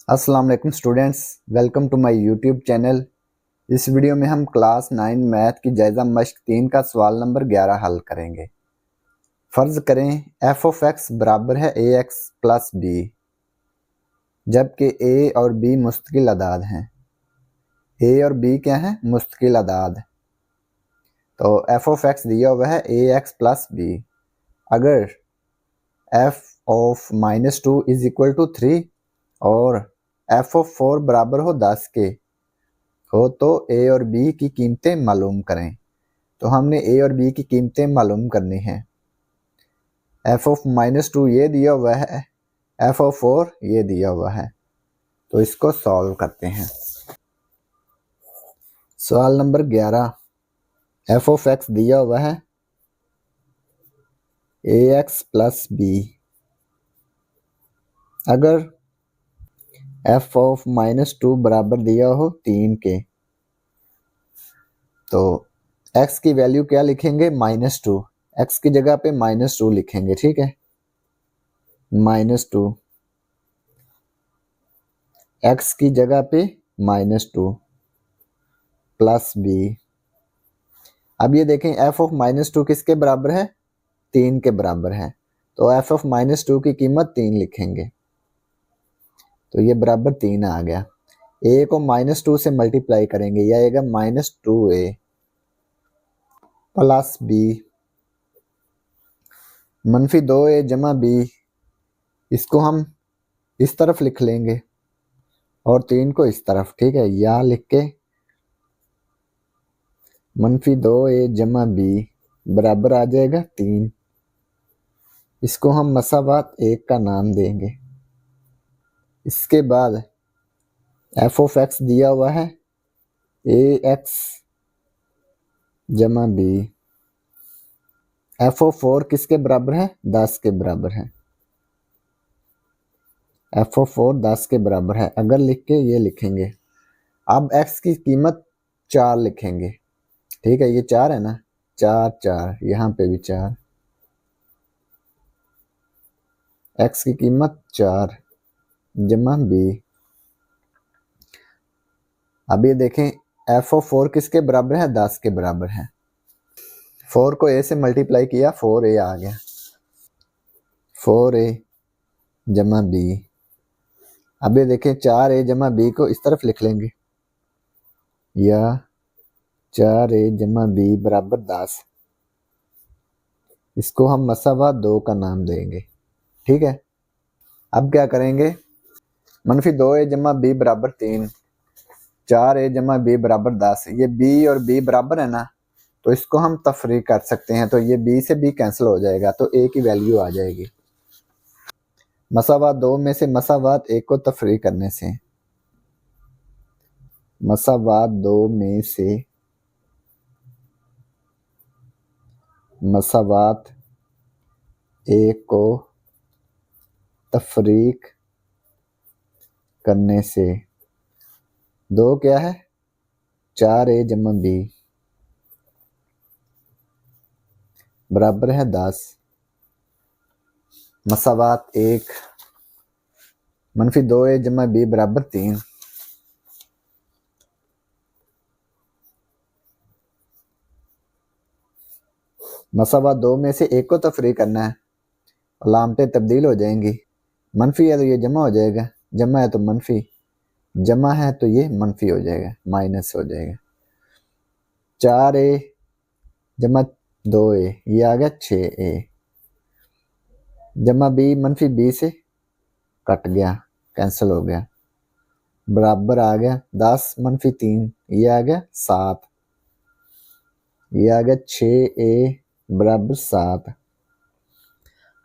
अस्सलाम वालेकुम students, welcome to my YouTube channel. इस वीडियो में हम क्लास 9 मैथ की जायज़ा मश्क 3 का सवाल नंबर 11 हल करेंगे। फ़र्ज़ करें एफ ऑफ एक्स बराबर है ए एक्स प्लस बी, जबकि ए और बी मुस्तकिल अदाद हैं। ए और बी क्या हैं? मुस्तकिल अदाद। तो एफ ऑफ एक्स दिया हुआ है ए एक्स प्लस बी। अगर f of -2 is equal to 3 और एफ ऑफ 4 बराबर हो 10 के हो तो ए और बी की कीमतें मालूम करें। तो हमने ए और बी की कीमतें मालूम करनी है। एफ ऑफ -2 ये दिया हुआ है, एफ ऑफ 4 ये दिया हुआ है। तो इसको सॉल्व करते हैं। सवाल नंबर 11, एफ ऑफ एक्स दिया हुआ है ए एक्स प्लस बी। अगर एफ ऑफ -2 बराबर दिया हो 3 के, तो एक्स की वैल्यू क्या लिखेंगे? -2। एक्स की जगह पे -2 लिखेंगे, ठीक है। -2 एक्स की जगह पे -2 प्लस बी। अब ये देखें एफ ऑफ -2 किसके बराबर है? 3 के बराबर है। तो एफ ऑफ -2 की कीमत 3 लिखेंगे, तो ये बराबर 3 आ गया। ए को -2 से मल्टीप्लाई करेंगे, यह आएगा -2a प्लस बी -2a जमा बी। इसको हम इस तरफ लिख लेंगे और 3 को इस तरफ, ठीक है। या लिख के -2a जमा बी बराबर आ जाएगा 3। इसको हम मसावात 1 का नाम देंगे। इसके बाद एफ ऑफ एक्स दिया हुआ है ए एक्स जमा बी। एफ ऑफ 4 किसके बराबर है? 10 के बराबर है। एफ ऑफ 4 10 के बराबर है। अगर लिख के ये लिखेंगे। अब एक्स की कीमत 4 लिखेंगे, ठीक है। ये 4 है ना, 4 4, यहाँ पे भी 4। एक्स की कीमत 4 जमा बी। अब ये देखें एफ ऑफ 4 किसके बराबर है? 10 के बराबर है। 4 को ए से मल्टीप्लाई किया, 4a आ गया। 4a जमा बी। अब ये देखें 4a जमा बी को इस तरफ लिख लेंगे, या 4a जमा बी बराबर 10। इसको हम मसावात 2 का नाम देंगे, ठीक है। अब क्या करेंगे? -2a जमा बी बराबर 3, 4a जमा बी बराबर 10। ये b और b बराबर है ना, तो इसको हम तफरीक कर सकते हैं। तो ये b से b कैंसिल हो जाएगा, तो a की वैल्यू आ जाएगी। मसावात 2 में से मसावात 1 को तफरीक करने से, मसावात 2 में से मसावात 1 को तफरीक करने से 2 क्या है? 4a जमा बी बराबर है 10। मसावात 1 -2a जमा बी बराबर 3। मसावात 2 में से 1 को तफरीक करना है, अलामतें तब्दील हो जाएंगी। मनफी है तो ये जमा हो जाएगा, जमा है तो मनफी, जमा है तो ये मनफी हो जाएगा, माइनस हो जाएगा। 4a जमा 2a, ये आ गया 6a जमा बी। मनफी बी से कट गया, कैंसिल हो गया, बराबर आ गया 10 -3, ये आ गया 7। ये आ गया 6a बराबर 7।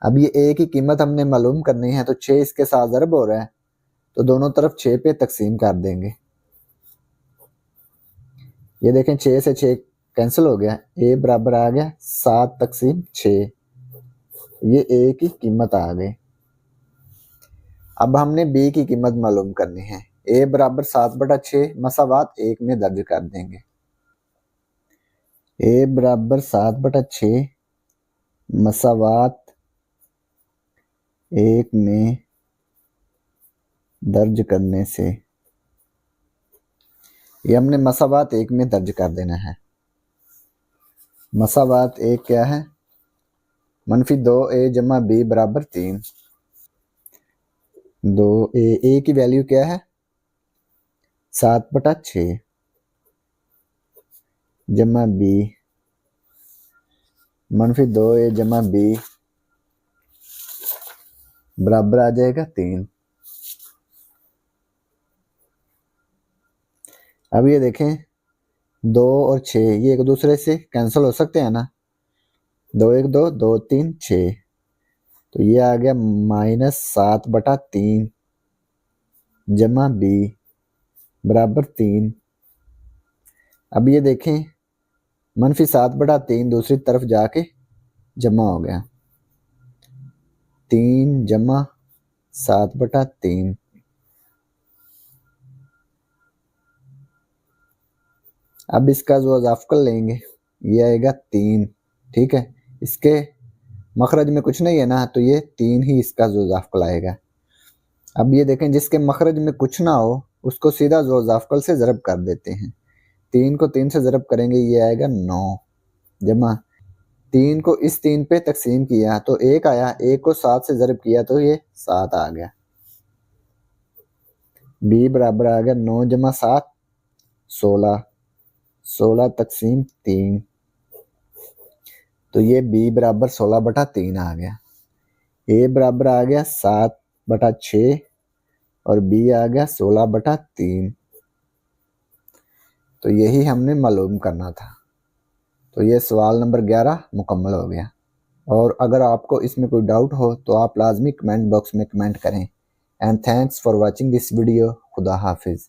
अब ये a की कीमत हमने मालूम करनी है, तो 6 इसके साथ ज़रब हो रहा है, तो दोनों तरफ 6 पे तकसीम कर देंगे। ये देखें 6 से 6 कैंसिल हो गया, a बराबर आ गया 7 तकसीम 6। ये a की कीमत आ गई। अब हमने b की कीमत मालूम करनी है। a बराबर 7/6 मसावात 1 में दर्ज कर देंगे। a बराबर 7/6 मसावात 1 में दर्ज करने से, ये हमने मसावात 1 में दर्ज कर देना है। मसावात 1 क्या है? -2a जमा b बराबर 3। 2a की वैल्यू क्या है? 7/6 जमा b -2a जमा b बराबर आ जाएगा 3। अब ये देखें 2 और 6 ये एक दूसरे से कैंसिल हो सकते हैं ना। 2 1 2 2 3 6, तो ये आ गया -7/3 जमा b बराबर 3। अब ये देखें -7/3 दूसरी तरफ जाके जमा हो गया, 3 जमा 7/3। अब इसका जो इजाफा लेंगे ये आएगा 3, ठीक है। इसके मखरज में कुछ नहीं है ना, तो ये 3 ही इसका जो इजाफा आएगा। अब ये देखें जिसके मखरज में कुछ ना हो उसको सीधा जो इजाफा से ज़रब कर देते हैं। 3 को 3 से ज़रब करेंगे ये आएगा 9 जमा 3 को इस 3 पे तकसीम किया तो 1 आया, 1 को 7 से ज़रब किया तो ये 7 आ गया। b बराबर आ गया 9 जमा 7 16, 16 तकसीम 3, तो ये b बराबर 16/3 आ गया। a बराबर आ गया 7/6 और b आ गया 16/3। तो यही हमने मालूम करना था। तो ये सवाल नंबर 11 मुकम्मल हो गया। और अगर आपको इसमें कोई डाउट हो तो आप लाजमी कमेंट बॉक्स में कमेंट करें। And thanks for watching this video. खुदा हाफिज़।